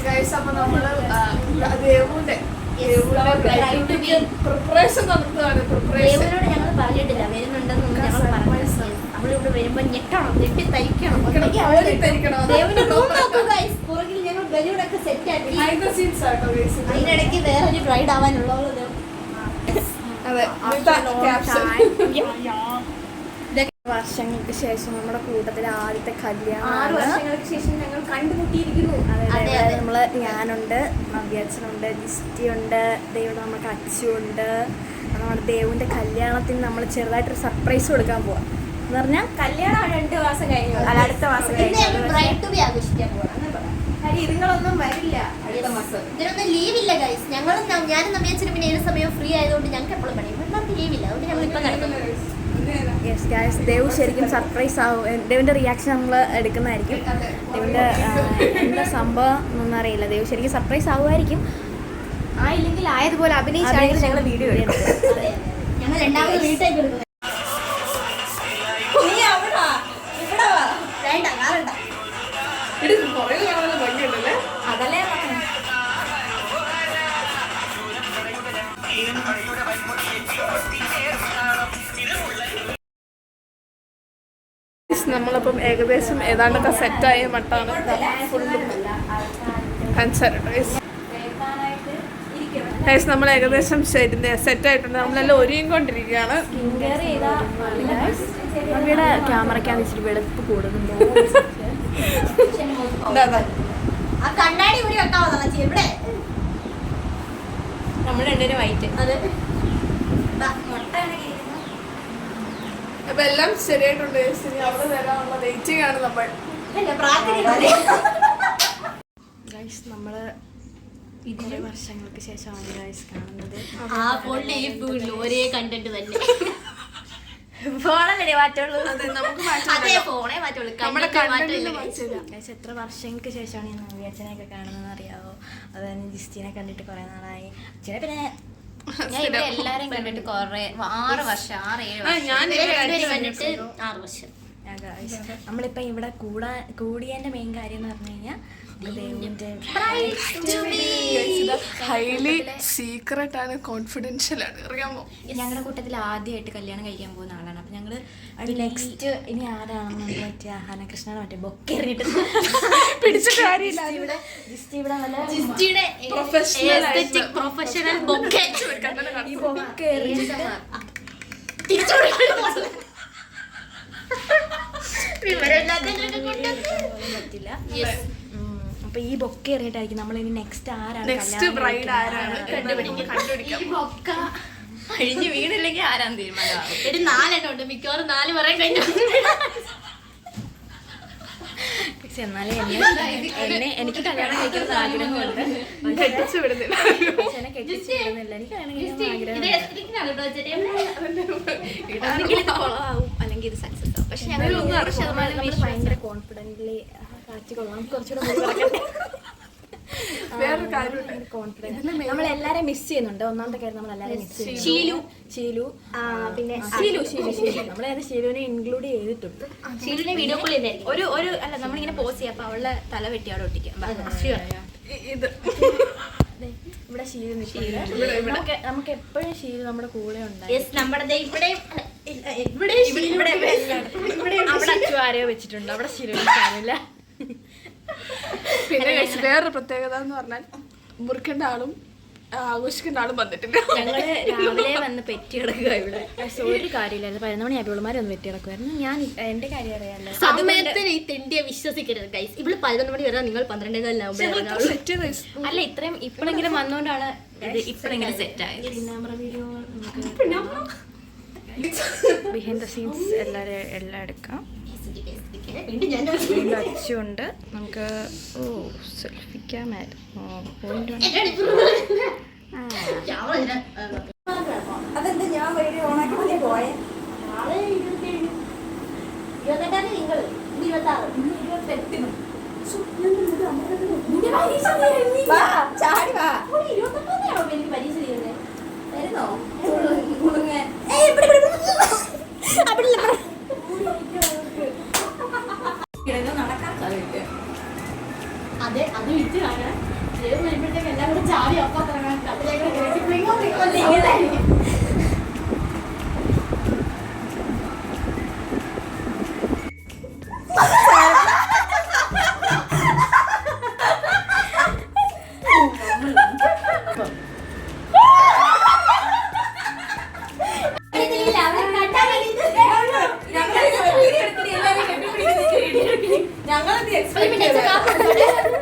Guys അപ്പൊ നമ്മള് ദേവുന്റെ preparation നടത്തുകയാണ്. ദേവുവിനോട് ഞങ്ങൾ പറഞ്ഞിട്ടില്ല വരുന്നുണ്ടെന്ന് ഞങ്ങൾ പറഞ്ഞു. നമ്മളിവിടെ വരുമ്പോ ഞെട്ടണം, ഞെട്ടി തയ്ക്കണം. ദേവിന്റെ റൂം നോക്കൂ ഗൈസ്. പുറകിൽ ഞങ്ങൾ ബലൂണൊക്കെ സെറ്റ് ആക്കി. അതിനിടയ്ക്ക് വേറൊരു ബ്രൈഡ് ആവാനുള്ളത്. വർഷങ്ങൾക്ക് ശേഷം നമ്മുടെ കൂട്ടത്തിലെ ആദ്യത്തെ കല്യാണം. 6 വർഷങ്ങൾക്ക് ശേഷം ഞങ്ങൾ കണ്ടുമുട്ടിയിരിക്കുന്നു. അതായത് നമ്മള് ഞാനുണ്ട്, നവ്യാച്ചനുണ്ട്, ജിസ്റ്റി ഉണ്ട്, ദേവിടെ നമുക്ക് അച്ചുണ്ട്. നമ്മുടെ ദേവിന്റെ കല്യാണത്തിന് നമ്മൾ ചെറുതായിട്ടൊരു സർപ്രൈസ് കൊടുക്കാൻ പോവാം. എന്ന് പറഞ്ഞാൽ കല്യാണം 2 മാസം കഴിഞ്ഞു. അടുത്ത മാസം ഇതുങ്ങളൊന്നും വരില്ല അടുത്ത മാസം. ഇതിനൊന്നും ലീവില്ല ഗൈസ്. ഞാനും നവ്യാച്ചനും പിന്നെ ഏത് സമയം ഫ്രീ ആയതുകൊണ്ട് ഞങ്ങൾക്ക് എപ്പോഴും പണിയും. നമുക്ക് ലീവില്ല, അതുകൊണ്ട് ഞങ്ങൾ ഇപ്പം നടക്കുന്നത്. യെസ് ഗൈസ്, ദേവ് ശരിക്കും സർപ്രൈസ് ആവും. ദേവിൻ്റെ റിയാക്ഷൻ നമ്മൾ എടുക്കുന്നതായിരിക്കും. ദേവിൻ്റെ എന്താ സംഭവം എന്നൊന്നും അറിയില്ല. ദേവ് ശരിക്കും സർപ്രൈസ് ആവുമായിരിക്കും. ആയില്ലെങ്കിൽ ആയതുപോലെ അഭിനയിച്ചാണെങ്കിൽ ഞങ്ങൾ വീഡിയോ എടുക്കും. ഞങ്ങൾ രണ്ടാമത് വീട്ടിലേക്ക് എടുക്കും. അതല്ലേ നമ്മളപ്പം ഏകദേശം ഏതാണ്ടൊക്കെ സെറ്റായ മട്ടാണ്. ഫുള്ളും നമ്മൾ ഏകദേശം സെറ്റായിട്ടുണ്ട്. നമ്മളെല്ലാം ഒരുങ്ങിക്കൊണ്ടിരിക്കുകയാണ്. നമ്മുടെ ക്യാമറയ്ക്കാണ് ഇച്ചിരി വെളുപ്പ് കൂടുന്നുണ്ടോ? കണ്ണാടി കൂടി വെക്കാവുന്ന ഇവിടെ നമ്മൾ രണ്ടുപേരും വൈറ്റ്. അത് അപ്പൊ എല്ലാം ശരിയായിട്ടുണ്ട്. അവിടെ വരാനുള്ള വെയിറ്റിംഗ് ആണ് നമ്മൾ. നമ്മള് കുറേ വർഷങ്ങൾക്ക് ശേഷമാണ് ഗൈസ് കാണുന്നത്. ഒരേ കണ്ടന്റ് തന്നെ. ഫോണല്ലേ മാറ്റുള്ളൂ. എത്ര വർഷങ്ങൾക്ക് ശേഷമാണ് ഞാൻ നവ്യാച്ചനെയൊക്കെ കാണുന്നതെന്ന് അറിയാവോ? അത് തന്നെ ജിസ്റ്റീനെ കണ്ടിട്ട് കുറെ നാളായി. അച്ഛനെ പിന്നെ ഞാൻ ഇവിടെ എല്ലാരും കണ്ടിട്ട് കുറെ 6 വർഷം 6-7 വർഷം. നമ്മളിപ്പോ ഇവിടെ കൂടിയതിന്റെ മെയിൻ കാര്യം എന്ന് പറഞ്ഞു കഴിഞ്ഞാൽ ഹൈലി സീക്രട്ട് ആണ്, കോൺഫിഡൻഷ്യൽ ആണ്. അറിയാമോ, ഞങ്ങളുടെ കൂട്ടത്തിൽ ആദ്യമായിട്ട് കല്യാണം കഴിക്കാൻ പോകുന്ന ആളാണ്. അപ്പൊ ഞങ്ങള് നെക്സ്റ്റ് ഇനി ആരാണെന്ന് മറ്റേ ഹനകൃഷ്ണനെ മറ്റേ ബൊക്കെ എറിഞ്ഞിട്ട് പിടിച്ചിട്ട് കാര്യമില്ല. ഇവിടെ പ്രൊഫഷണൽ ബൊക്കെ ഈ ബൊക്കെ എറിഞ്ഞിട്ട് പറ്റില്ല. അപ്പൊ ഈ ബൊക്കെ എറിയിട്ടായിരിക്കും നമ്മൾ ഇനി നെക്സ്റ്റ് ആരാണ് കഴിഞ്ഞ് വീണില്ലെങ്കിൽ ആരാന്ന് തീരുമാനമാകും. 4 ഉണ്ട്, മിക്കവാറും 4 പറയാൻ കഴിഞ്ഞു. എന്നാലും എനിക്ക് കല്യാണം കഴിക്കുന്ന ആഗ്രഹമുണ്ട്. കെട്ടിച്ചു വിടുന്നില്ല. എനിക്ക് കല്യാണം കഴിക്കുന്ന ആഗ്രഹം അല്ലെങ്കിൽ ഇത് സക്സസ് ആവും. പക്ഷെ ഞങ്ങൾ ഭയങ്കര കോൺഫിഡന്റ്ലി കാച്ചിക്കൊള്ളാം. കുറച്ചുകൂടെ നമ്മളെല്ലാരും മിസ് ചെയ്യുന്നുണ്ട്. ഒന്നാമത്തെ കാര്യം നമ്മളെല്ലാരും മിസ് ചെയ്യുന്നു. ഷീലു പിന്നെ നമ്മളേത് ഷീലുവിനെ ഇൻക്ലൂഡ് ചെയ്തിട്ടുണ്ട്. ഷീലുവിനെ വീഡിയോ കോൾ ചെയ്തായിരിക്കും. ഒരു അല്ല നമ്മളിങ്ങനെ പോസ് ചെയ്യാം. അപ്പൊ അവളുടെ തല വെട്ടി അവിടെ ഒട്ടിക്കാം. ഇവിടെ ഷീലു നമുക്ക് എപ്പോഴും ഷീലു നമ്മുടെ കൂടെ ഉണ്ടായി. അവിടെ അച്ചു ആരെയോ വെച്ചിട്ടുണ്ട്. അവിടെ ഷീലു വെച്ചില്ല. പിന്നെ വേറൊരു പ്രത്യേകത എന്ന് പറഞ്ഞാൽ മുറിക്കേണ്ട ആളും ആഘോഷിക്കേണ്ട ആളും വന്നിട്ടില്ല. ഞങ്ങള് രാവിലെ വന്ന് പെറ്റി കിടക്കുക ഇവിടെ. ഒരു കാര്യമില്ലായിരുന്നു. 11 മണിയായപ്പോൾ ഇവളുമാരെ ഒന്ന് പെറ്റി കിടക്കുമായിരുന്നു. ഞാൻ എന്റെ കാര്യം അറിയാമല്ലോ. സമയത്തിന് ഈ തെണ്ടിയെ വിശ്വസിക്കരുത് ഗൈസ്. ഇവിടെ 11 മണി വരെ നിങ്ങൾ 12 അല്ല ഇത്രയും ഇപ്പോഴെങ്കിലും വന്നോണ്ടാണ് ഇത് ഇപ്പോഴെങ്കിലും സെറ്റ് ആയത്. വീഡിയോ ബിഹൈൻഡ് ദ സീൻസ് എല്ലാം എടുക്കാം. അച്ചുണ്ട് നമുക്ക്. സെൽഫി ക്യാമറ അതെന്താ ഞാൻ വീഡിയോ ഓണാക്കി പോയെ? 28 നിങ്ങൾ 26 28 ചാടി വാ. 28 എനിക്ക് പരീക്ഷ ചെയ്യുന്നത് വരുന്നോ? അതെ അത് ആണ്. ദൈവം വരുമ്പോഴത്തേക്ക് എല്ലാം കൂടെ ചാടി ഒപ്പം തുടങ്ങാൻ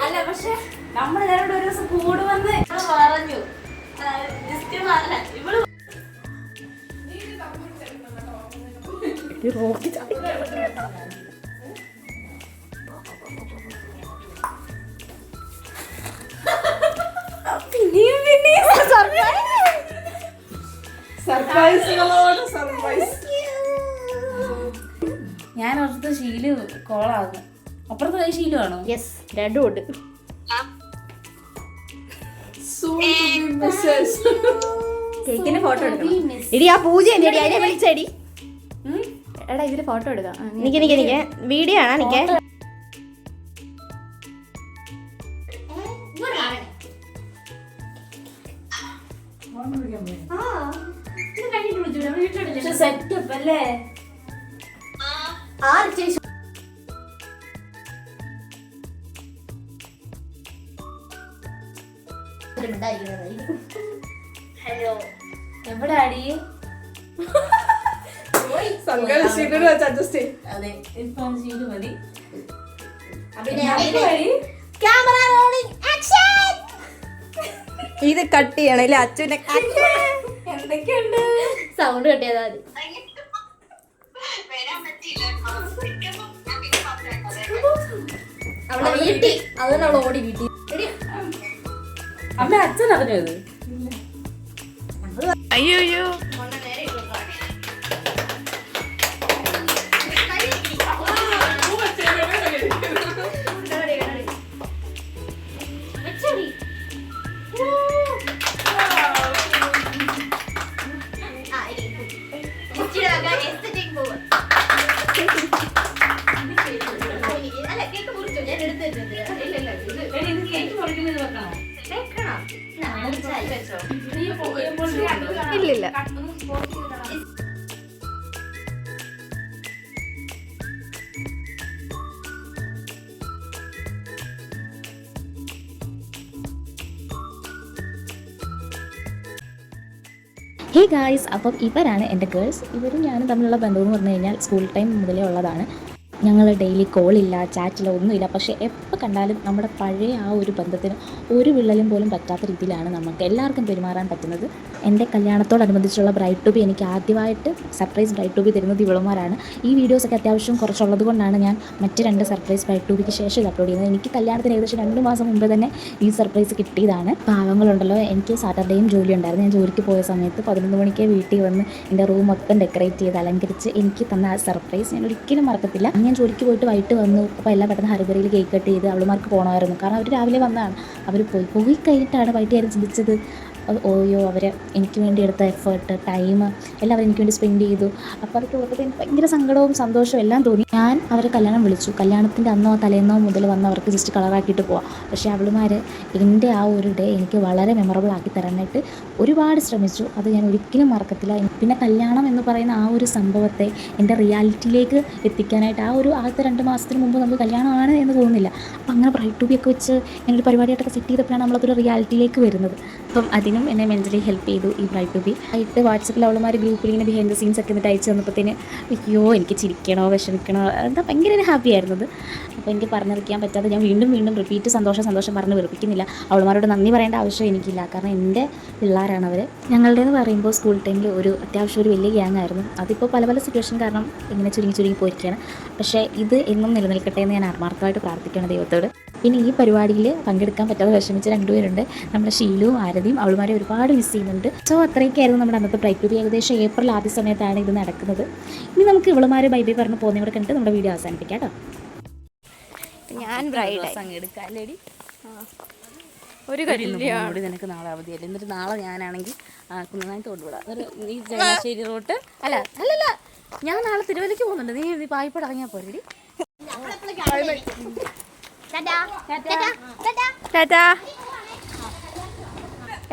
അല്ല. പക്ഷെ നമ്മളെല്ലാവരോടും ഒരു ദിവസം കൂടുവന്ന് പറഞ്ഞു. ഇവള് ഞാൻ ഓർത്ത് ശീലു കോളാകും. അപ്പുറത്തെ കൈ ശീലുവാണോ? യെസ്, രണ്ടും ഉണ്ട്. കേക്കിന് ഫോട്ടോ എടുക്കണം. ഇടി ആ പൂജ എന്റെ അതിനെ വിളിച്ചടി. എടാ ഇതിന് ഫോട്ടോ എടുക്കാം. നിക്ക് വീഡിയോ ആണോ? നിക്ക് സെറ്റപ്പ് അല്ലേ? ഹലോ, എവിടെ അടി? അതെ, ഇപ്പൊ ശീലു മതി. ഇത് കട്ട് ചെയ്യണം ഇല്ല അച്ഛനെ എന്തൊക്കെയുണ്ട്? സൗണ്ട് കട്ടിയതാ മതി. അവളെ വീട്ടി അതുകൊണ്ട് അവൾ ഓടി വീട്ടി. അമ്മ അച്ഛൻ അറിഞ്ഞത്? അയ്യോ ഇല്ലില്ല. ഹേ ഗായ്സ്, അപ്പം ഇവരാണ് എൻ്റെ ഗേൾസ്. ഇവരും ഞാനും തമ്മിലുള്ള ബന്ധം എന്ന് പറഞ്ഞു കഴിഞ്ഞാൽ സ്കൂൾ ടൈം മുതലേ ഉള്ളതാണ്. ഞങ്ങൾ ഡെയിലി കോളില്ല, ചാറ്റില്ല, ഒന്നുമില്ല. പക്ഷേ എപ്പോൾ കണ്ടാലും നമ്മുടെ പഴയ ആ ഒരു ബന്ധത്തിന് ഒരു വിള്ളലും പോലും പറ്റാത്ത രീതിയിലാണ് നമുക്ക് എല്ലാവർക്കും പെരുമാറാൻ പറ്റുന്നത്. എൻ്റെ കല്യാണത്തോടനുബന്ധിച്ചുള്ള ബ്രൈഡ് ടു ബി എനിക്ക് ആദ്യമായിട്ട് സർപ്രൈസ് ബ്രൈഡ് ടു ബി തരുന്നത് ഇവളുമാരാണ്. ഈ വീഡിയോസൊക്കെ അത്യാവശ്യം കുറച്ചുള്ളത് കൊണ്ടാണ് ഞാൻ മറ്റ് 2 സർപ്രൈസ് ബ്രൈഡ് ടു ബിക്ക് ശേഷം ഇത് അപ്ലോഡ് ചെയ്യുന്നത്. എനിക്ക് കല്യാണത്തിന് ഏകദേശം 2 മാസം മുമ്പ് തന്നെ ഈ സർപ്രൈസ് കിട്ടിയതാണ്. പാവങ്ങളുണ്ടല്ലോ, എനിക്ക് സാറ്റർഡേയും ജോലി ഉണ്ടായിരുന്നു. ഞാൻ ജോലിക്ക് പോയ സമയത്ത് 11 മണിക്ക് വീട്ടിൽ വന്ന് എൻ്റെ റൂം മൊത്തം ഡെക്കറേറ്റ് ചെയ്ത് അലങ്കരിച്ച് എനിക്ക് തന്ന ആ സർപ്രൈസ് ഞാൻ ഒരിക്കലും മറക്കത്തില്ല. ഞാൻ ജോലിക്ക് പോയിട്ട് വൈകിട്ട് വന്നു. അപ്പോൾ എല്ലാം പെട്ടെന്ന് ഹരിബറിയിൽ കേക്ക് കട്ട് ചെയ്ത് അവളുമാർക്ക് പോകണമായിരുന്നു. കാരണം അവർ രാവിലെ വന്നതാണ്. അവർ പോയി കഴിഞ്ഞിട്ടാണ് വൈകിട്ട് ഞാൻ ചിന്തിച്ചത്, ഓയോ അവർ എനിക്ക് വേണ്ടി എടുത്ത എഫേർട്ട്, ടൈം എല്ലാം അവർ എനിക്ക് വേണ്ടി സ്പെൻഡ് ചെയ്തു. അപ്പോൾ അതൊക്കെ ഉള്ളപ്പോൾ എനിക്ക് ഭയങ്കര സങ്കടവും സന്തോഷവും എല്ലാം തോന്നി. ഞാൻ അവരെ കല്യാണം വിളിച്ചു. കല്യാണത്തിൻ്റെ അന്നോ തലേന്നോ മുതൽ വന്ന് അവർക്ക് ജസ്റ്റ് കളറാക്കിയിട്ട് പോവാം. പക്ഷേ അവളുമാർ എൻ്റെ ആ ഒരു ഡേ എനിക്ക് വളരെ മെമ്മറബിൾ ആക്കി തരാനായിട്ട് ഒരുപാട് ശ്രമിച്ചു. അത് ഞാൻ ഒരിക്കലും മറക്കത്തില്ല. പിന്നെ കല്യാണം എന്ന് പറയുന്ന ആ ഒരു സംഭവത്തെ എൻ്റെ റിയാലിറ്റിയിലേക്ക് എത്തിക്കാനായിട്ട് ആ ഒരു ആദ്യത്തെ 2 മാസത്തിന് മുമ്പ് നമുക്ക് കല്യാണമാണ് എന്ന് തോന്നുന്നില്ല. അപ്പം അങ്ങനെ ബ്രൈഡ് ടു ബി ഒക്കെ വെച്ച് ഞാനൊരു പരിപാടിയായിട്ടൊക്കെ സെറ്റ് ചെയ്തപ്പോഴാണ് നമ്മളതൊരു റിയാലിറ്റിയിലേക്ക് വരുന്നത്. അപ്പം അതിനും എന്നെ മെൻ്റലി ഹെൽപ്പ് ചെയ്തു ഈ ബ്രൈഡ് ടു ബി. ആയിട്ട് വാട്സപ്പിൽ അവളുമാർ ഗ്രൂപ്പിൽ ഇങ്ങനെ ബിഹൈൻഡ് ദ സീൻസ് ഒക്കെ എന്നിട്ട് അയച്ചു തന്നപ്പോഴത്തേന് അയ്യോ എനിക്ക് ചിരിക്കണോ വിഷമിക്കണോ എന്താ ഭയങ്കര ഹാപ്പി ആയിരുന്നത്. അപ്പോൾ എനിക്ക് പറഞ്ഞറിയിക്കാൻ പറ്റാതെ ഞാൻ വീണ്ടും റിപ്പീറ്റ് സന്തോഷം പറഞ്ഞ് വെറുപ്പിക്കുന്നില്ല. അവളുമാരോട് നന്ദി പറയേണ്ട ആവശ്യം എനിക്കില്ല. കാരണം എൻ്റെ പിള്ളേരാണ് അവർ. ഞങ്ങളുടേന്ന് പറയുമ്പോൾ സ്കൂൾ ടൈമിൽ ഒരു അത്യാവശ്യം ഒരു വലിയ ഗ്യാങ് ആയിരുന്നു. അതിപ്പോൾ പല സിറ്റുവേഷൻ കാരണം ഇങ്ങനെ ചുരുങ്ങി പോയിരിക്കുകയാണ്. പക്ഷേ ഇത് എന്നും നിലനിൽക്കട്ടെ എന്ന് ഞാൻ ആത്മാർത്ഥമായിട്ട് പ്രാർത്ഥിക്കുകയാണ് ദൈവത്തോട്. പിന്നെ ഈ പരിപാടിയിൽ പങ്കെടുക്കാൻ പറ്റാതെ വിഷമിച്ച 2 പേരുണ്ട്. നമ്മുടെ ഷീലുവും ആരതിയും. അവളുമാരെ ഒരുപാട് മിസ് ചെയ്യുന്നുണ്ട്. സോ അത്രയൊക്കെയായിരുന്നു നമ്മുടെ അന്നത്തെ ബ്രൈഡ് ടു ബി. ഏകദേശം ഏപ്രിൽ ആദ്യ സമയത്താണ് ഇത് നടക്കുന്നത്. ഇനി നമുക്ക് ഇവളുമാർ ബൈ ബൈ പറഞ്ഞ് പോകുന്നവരെ കണ്ടിട്ട് നമ്മുടെ വീഡിയോ അവസാനിപ്പിക്കാം കേട്ടോ. ഞാൻ ബ്രൈഡ് എടുക്കാല്ലേടി ഒരു കല്യാണം കൂടി നിനക്ക് നാളെ അവധിയല്ലേ. എന്നിട്ട് നാളെ ഞാനാണെങ്കിൽ കുന്നനായിട്ട് കൊണ്ടുവിടാം. നീ ചങ്ങനാശ്ശേരി റോട്ട് അല്ലല്ല ഞാൻ നാളെ തിരുവല്ലയ്ക്ക് പോകുന്നുണ്ട്. നീ പായിപ്പോട് ഇറങ്ങിയാൽ പോരെടി. ടാറ്റാ.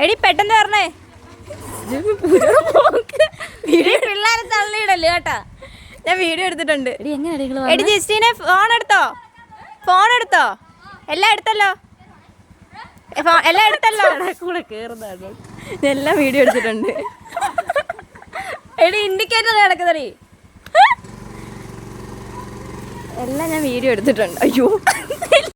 എടി പെട്ടെന്ന് പറഞ്ഞേ. പിള്ളേരെ തള്ളിയിടല്ലേ കേട്ടാ. ഞാൻ വീഡിയോ എടുത്തിട്ടുണ്ട്. എടി എങ്ങനെ എടി ജസ്റ്റിനെ ഫോൺ എടുത്തോ എല്ലാം എടുത്തല്ലോ. എല്ലാം എടുത്തല്ലോ. കൂടെ കേറുന്നതാണ്. എല്ലാം വീഡിയോ എടുത്തിട്ടുണ്ട്. എടി ഇൻഡിക്കേറ്റർ കിടക്കുന്നടി. എല്ലാം ഞാൻ വീഡിയോ എടുത്തിട്ടുണ്ട്. അയ്യോ